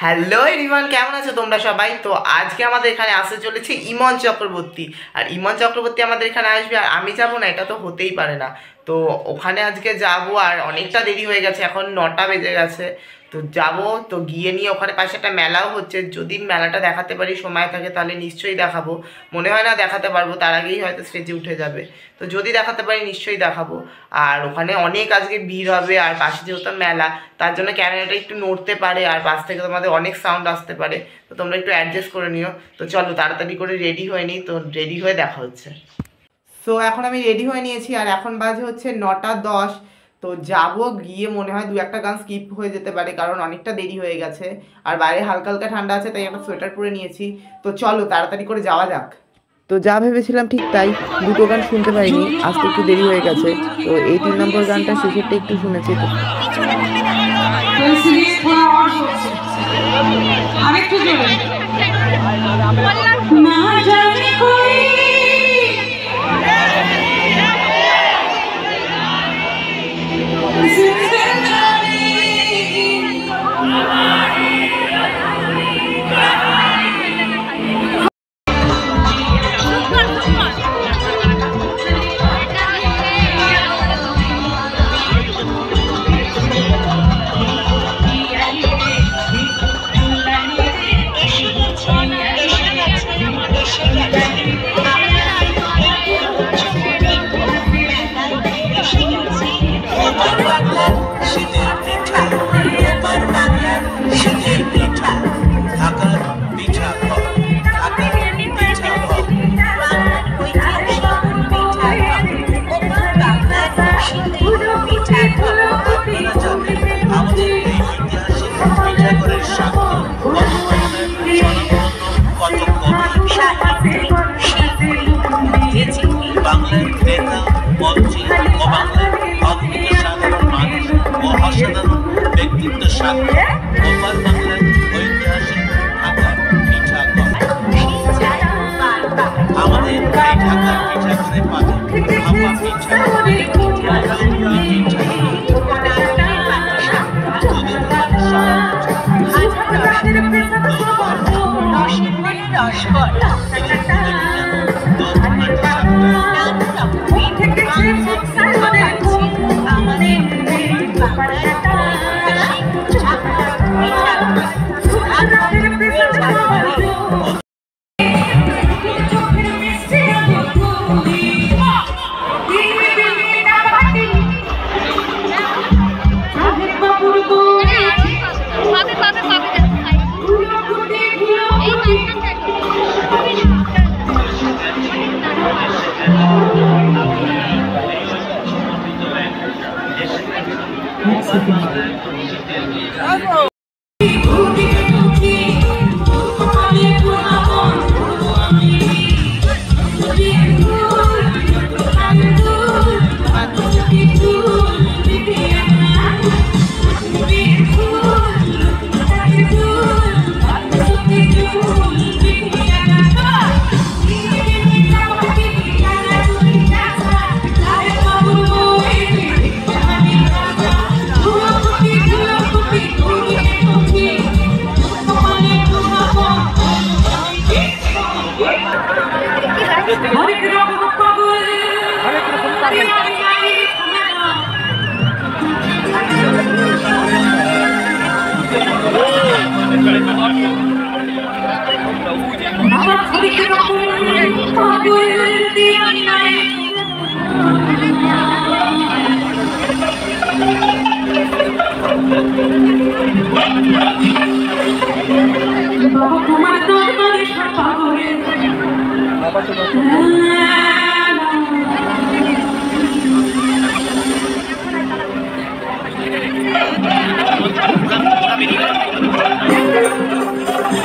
Hello everyone, কেমন আছো তোমরা সবাই? তো আজকে আমাদের এখানে আসতে চলেছে ইমন চক্রবর্তী। আর ইমন চক্রবর্তী আমাদের এখানে আসবে আর আমি যাবো না, এটা তো হতেই পারে না। তো ওখানে আজকে যাব আর অনেকটা দেরি হয়ে গেছে, এখন 9টা বেজে গেছে। তো যাব, তো গিয়ে নিয়ে ওখানে পাশে একটা মেলাও হচ্ছে, যদি মেলাটা দেখাতে পারি সময় থাকে তাহলে নিশ্চয়ই দেখাবো। মনে হয় না দেখাতে পারবো, তার আগেই হয়তো স্টেজে উঠে যাবে। তো যদি দেখাতে পারি নিশ্চয়ই দেখাবো। আর ওখানে অনেক আজকে ভিড় হবে, আর পাশে যেহেতু মেলা তার জন্য ক্যামেরাটা একটু নড়তে পারে আর পাশ থেকে তোমাদের অনেক সাউন্ড আসতে পারে, তো তোমরা একটু অ্যাডজাস্ট করে নিও। তো চলো তাড়াতাড়ি করে রেডি হয়ে নিই, তো রেডি হয়ে দেখা হচ্ছে। সো এখন আমি রেডি হয়ে নিয়েছি আর এখন বাজে হচ্ছে 9টা 10। তো যাব, গিয়ে মনে হয় 2-1টা গান স্কিপ হয়ে যেতে পারে কারণ অনেকটা দেরি হয়ে গেছে। আর বাইরে হালকা হালকা ঠান্ডা আছে, তাই একটা সোয়েটার পরে নিয়েছি। তো চলো তাড়াতাড়ি করে যাওয়া যাক। তো যা ভেবেছিলাম ঠিক তাই, 2টো গান শুনতে পাইনি, আসতে একটু দেরি হয়ে গেছে। তো এই 3 নম্বর গানটা শেষেরটা একটু শুনেছি। তো আরেকটু জোরে না জানি কই বাংলার নেতা মন্ত্রী ও বাংলার অদ্ভুত সাধারণ মানুষ ও অসাধারণ ব্যক্তিত্ব সাথে ওপার বাংলার ঐতিহাসিক ঢাকার পিঠা ঘর। আমাদের এই ঢাকার পিঠা ঘরে পাবে ভাপা পিঠা, Hoy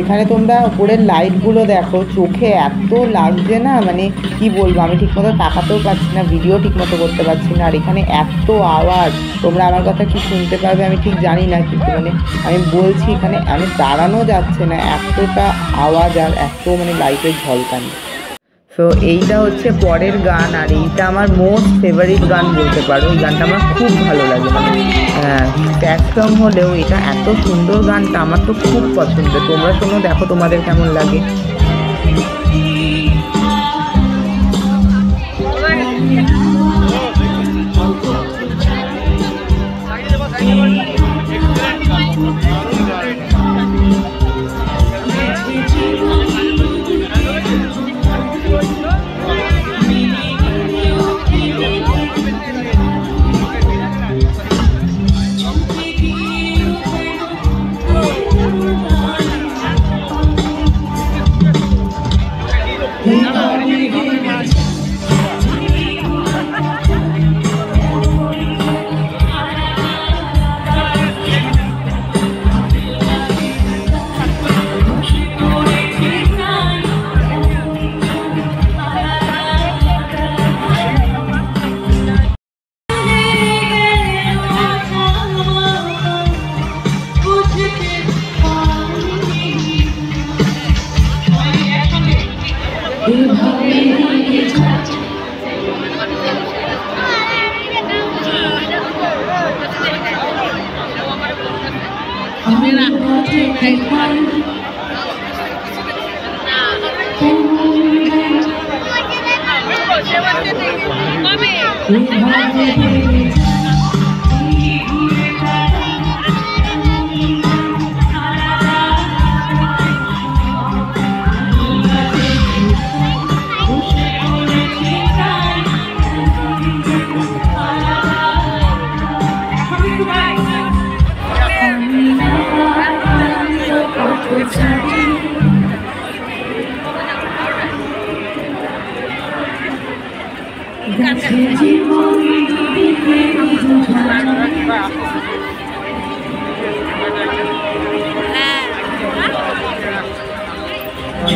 এখানে তোমরা উপরের লাইটগুলো দেখো, চোখে এত লাগছে না, মানে কি বলবো, আমি ঠিকমতো তাকাতেও পারছি না, ভিডিও ঠিকমতো করতে পারছি না। আর এখানে এত আওয়াজ, তোমরা আমার কথা কি শুনতে পারবে আমি ঠিক জানি না, কিন্তু মানে আমি বলছি এখানে আমি দাঁড়ানো যাচ্ছে না, এতটা আওয়াজ আর এত মানে লাইটের ঝলকানি। সো এইটা হচ্ছে পরের গান, আর এইটা আমার মোস্ট ফেভারিট গান বলতে পারো। এই গানটা আমার খুব ভালো লাগে, মানে স্যাড সং হলেও এটা এত সুন্দর, গানটা আমার তো খুব পছন্দ। তোমরা শোনো, দেখো তোমাদের কেমন লাগে।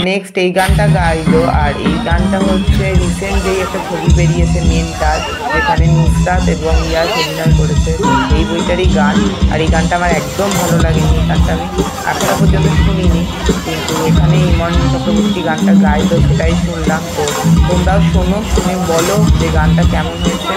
নেক্সট এই গানটা গাইলো, আর এই গানটা হচ্ছে রিসেন্ট যেই একটা ছবি বেরিয়েছে মেন্টাল, যেখানে নুসরাত এবং ইয়াস অভিনয় করেছে, এই বইটারই গান। আর এই গানটা আমার একদম ভালো লাগেনি, এই গানটা আমি এখনো পর্যন্ত শুনিনি, কিন্তু এখানে ইমন চক্রবর্তী গানটা গাইলো, সেটাই শুনলাম। তো তোমরাও শোনো, শুনে বলো যে গানটা কেমন হয়েছে।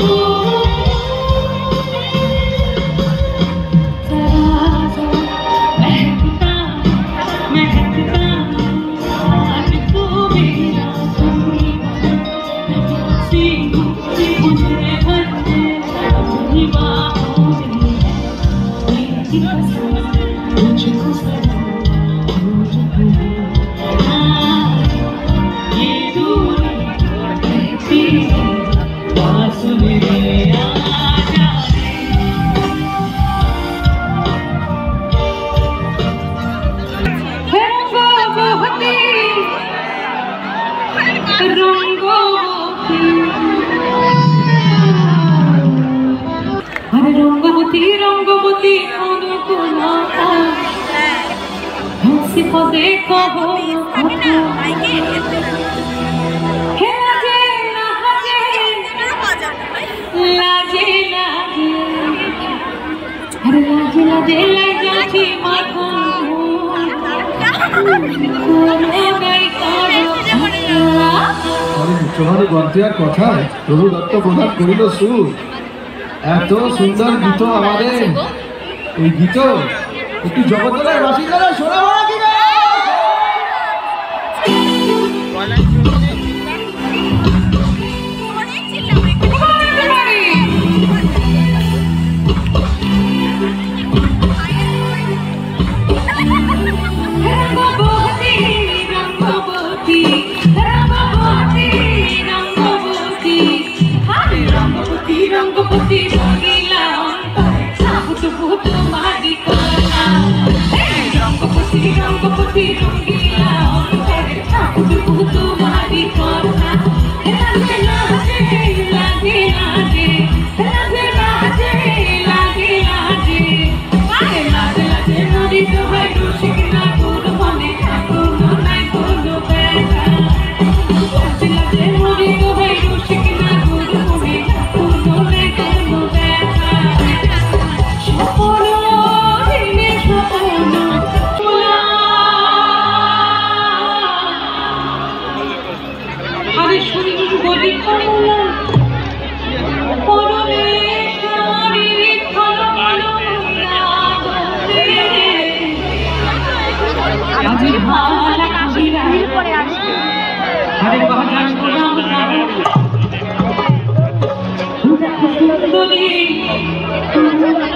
Ooh. রঙ্গবতী রঙ্গবতী হাসি পদে কব লাজে লাজে আরে লাজে লাজে লাজে মাথা উচ্চমানে গ্রন্থে আর কথায় প্রভু দত্ত প্রদান করিল সুর। এত সুন্দর গীত আমাদের, এই গীত একটু জগদ্দলের বাসিন্দারা শোনাবো নাকি না? রঙ্গবতী রঙ্গিলা সাবুত ভূত মারি কলা রঙ্গবতী রঙ্গবতী রঙ্গিলা সাবুত ভূত মারি কলা লাজে লাজে লাজে লাজে লাজে লাজে লাজে লাজে আরে লাজে লাজে নদী তো ভাই রসিক না তোর মনে কোনো নাই কোনো ব্যথা লাজে লাজে নদী তো ভাই রসিক না তোর মনে কোনো নাই কোনো ব্যথা স্বপ্ন দিনে স্বপ্ন আরে সুন্দরী কমলা পরনে শাড়ি আজ ভালা কাহিরা আরে বাজান গোলাম সুন্দরী সুন্দরী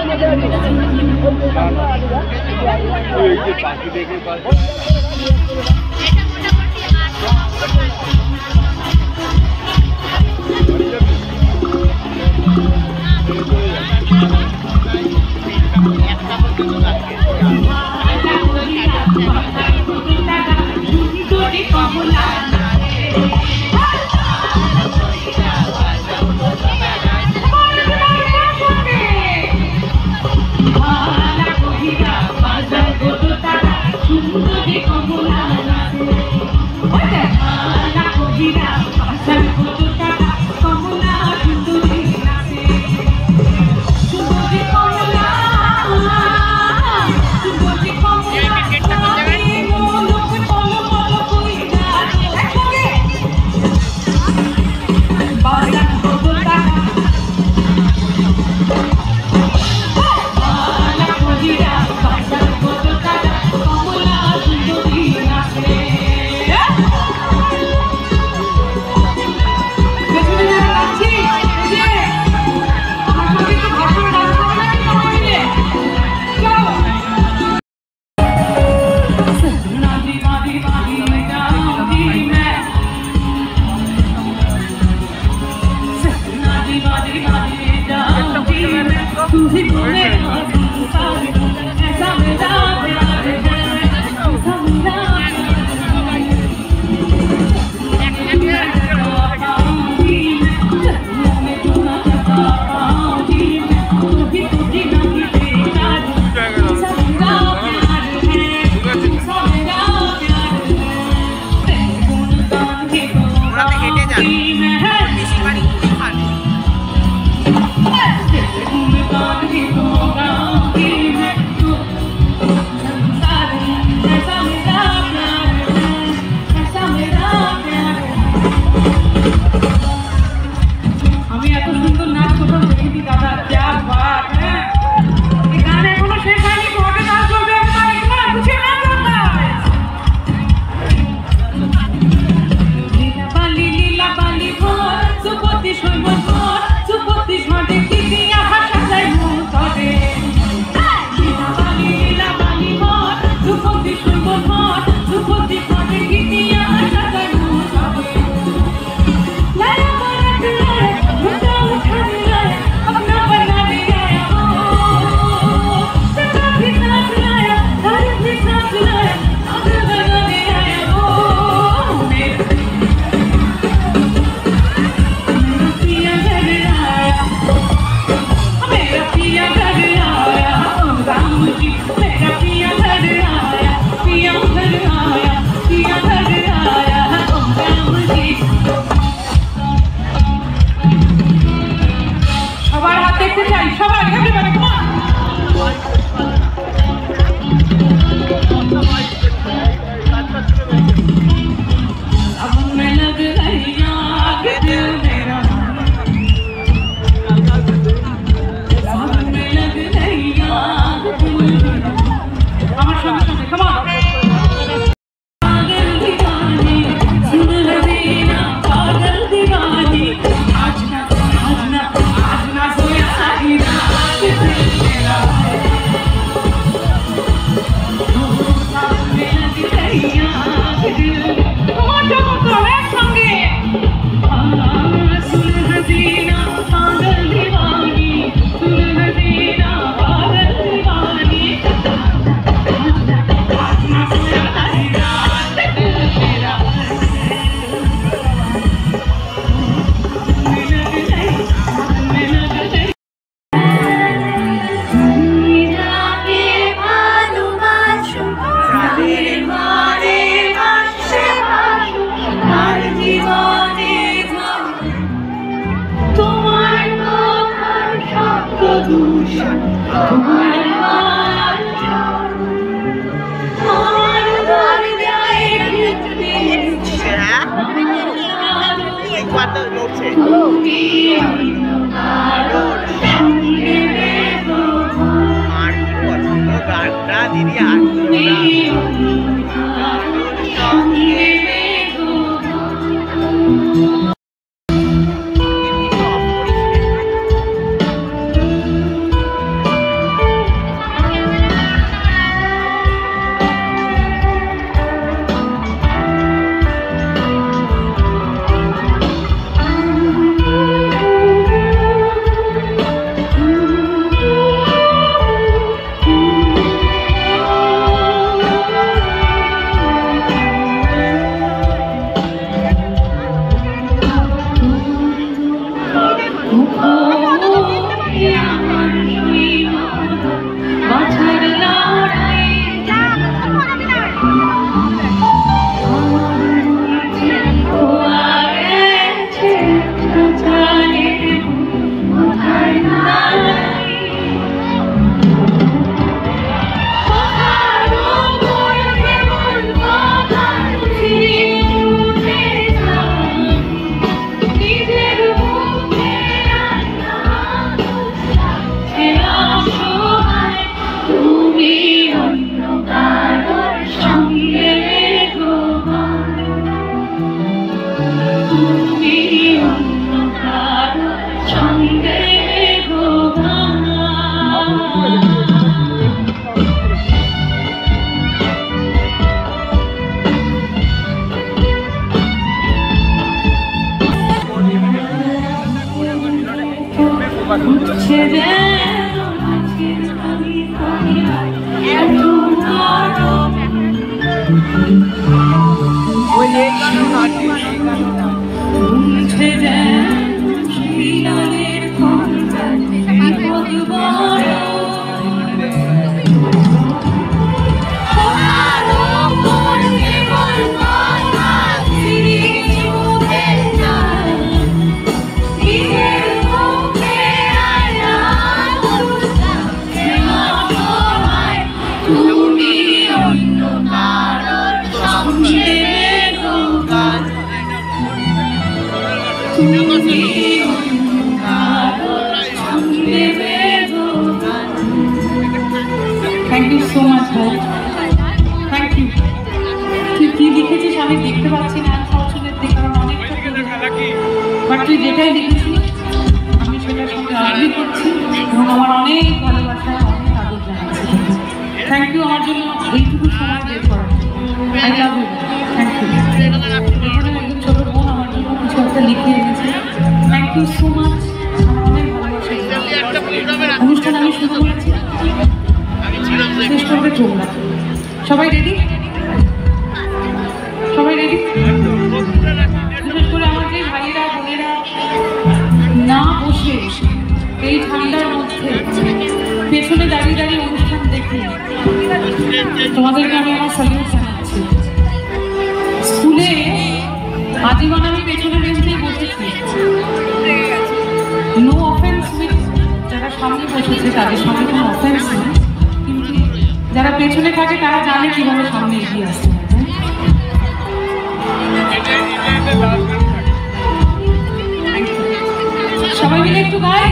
কমলা মুছে যেন আজকের আমি কমলা এত নরম মুছে যেন শিলালের কমলা বিপদ বড় থ্যাংক ইউ সো মাচ ভাই, থ্যাংক ইউ। তুই কি লিখেছিস আমি দেখতে পাচ্ছি না আনফরচুনেটলি, কারণ অনেকটা বাট তুই যেটাই লিখেছিস আমি সেটার সঙ্গে আগ্রহী করছি এবং আমার অনেক ভালোবাসা অনেক আদর জানাচ্ছি। থ্যাংক ইউ আমার জন্য এইটুকু সময় বের করার জন্য। I love you, thank you. এখানে একজন ছোটো বোন আমার জন্য কিছু একটা লিখে এনেছে, থ্যাংক ইউ সো মাচ। অনেক ভালোবাসা। অনুষ্ঠান আমি শুরু করেছি, শেষ করবে তোমরা। সবাই রেডি? সবাই রেডি? বিশেষ করে আমার যে ভাইয়েরা বোনেরা না বসে এই ঠান্ডার মধ্যে পেছনে দাঁড়িয়ে দাঁড়িয়ে অনুষ্ঠান দেখি, তোমাদেরকে আমি আমার স্যালুট জানাচ্ছি। স্কুলে আজীবন আমি পেছনে বেঞ্চেই বসেছি। নো অফেন্স উইথ যারা সামনে বসেছে, তাদের সামনে কোনো অফেন্স নেই, কিন্তু যারা পেছনে থাকে তারা জানে কিভাবে সামনে এগিয়ে আসতে হবে। সবাই মিলে একটু গাই।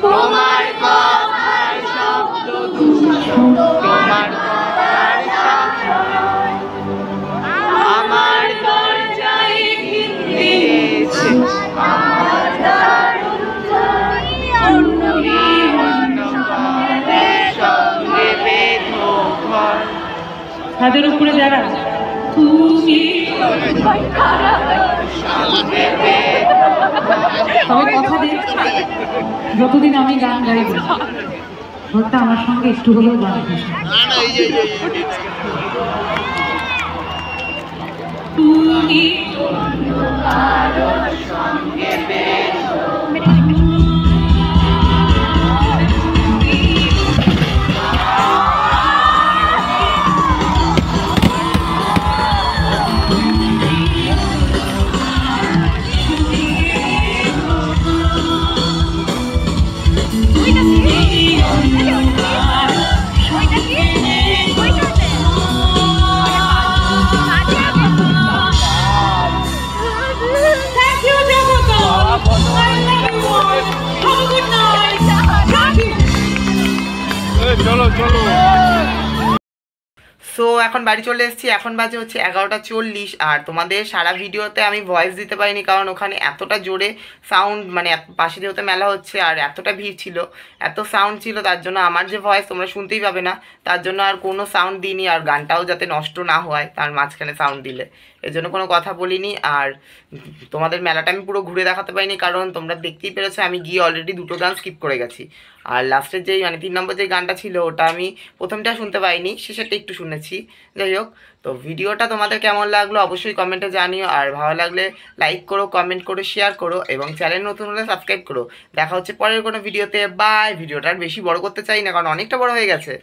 তোমার কথার শব্দ দূষণ, তোমার কথার শব্দ আমার দরজায় ভিড় দিয়েছে, আমার সঙ্গে বেঁধো ঘর। তাদের উপরে যারা তুমি তবে কথা দে, যতদিন আমি গান গাইব ঘরটা আমার সঙ্গে একটু হলেও বাঁধবে। তুমি সঙ্গে বেঁধো সো এখন বাড়ি চলে এসেছি, এখন বাজে হচ্ছে 11:40। আর তোমাদের সারা ভিডিওতে আমি ভয়েস দিতে পারিনি, কারণ ওখানে এতটা জোরে সাউন্ড, মানে পাশে যেহেতু মেলা হচ্ছে আর এতটা ভিড় ছিল, এত সাউন্ড ছিল, তার জন্য আমার যে ভয়েস তোমরা শুনতেই পাবে না, তার জন্য আর কোনো সাউন্ড দিইনি। আর গানটাও যাতে নষ্ট না হয় তার মাঝখানে সাউন্ড দিলে, এর জন্য কোনো কথা বলিনি। আর তোমাদের মেলাটা আমি পুরো ঘুরে দেখাতে পারিনি, কারণ তোমরা দেখতেই পেরেছো আমি গিয়ে অলরেডি 2টো গান স্কিপ করে গেছি। আর লাস্টের যেই মানে 3 নম্বর যে গানটা ছিল ওটা আমি প্রথমটা শুনতে পাইনি, শেষেরটা একটু শুনেছি। যাই হোক, তো ভিডিওটা তোমাদের কেমন লাগলো অবশ্যই কমেন্টে জানিও, আর ভালো লাগলে লাইক করো, কমেন্ট করো, শেয়ার করো, এবং চ্যানেল নতুন হলে সাবস্ক্রাইব করো। দেখা হচ্ছে পরের কোনো ভিডিওতে। বাই। ভিডিওটা আর বেশি বড় করতে চাই না, কারণ অনেকটা বড় হয়ে গেছে।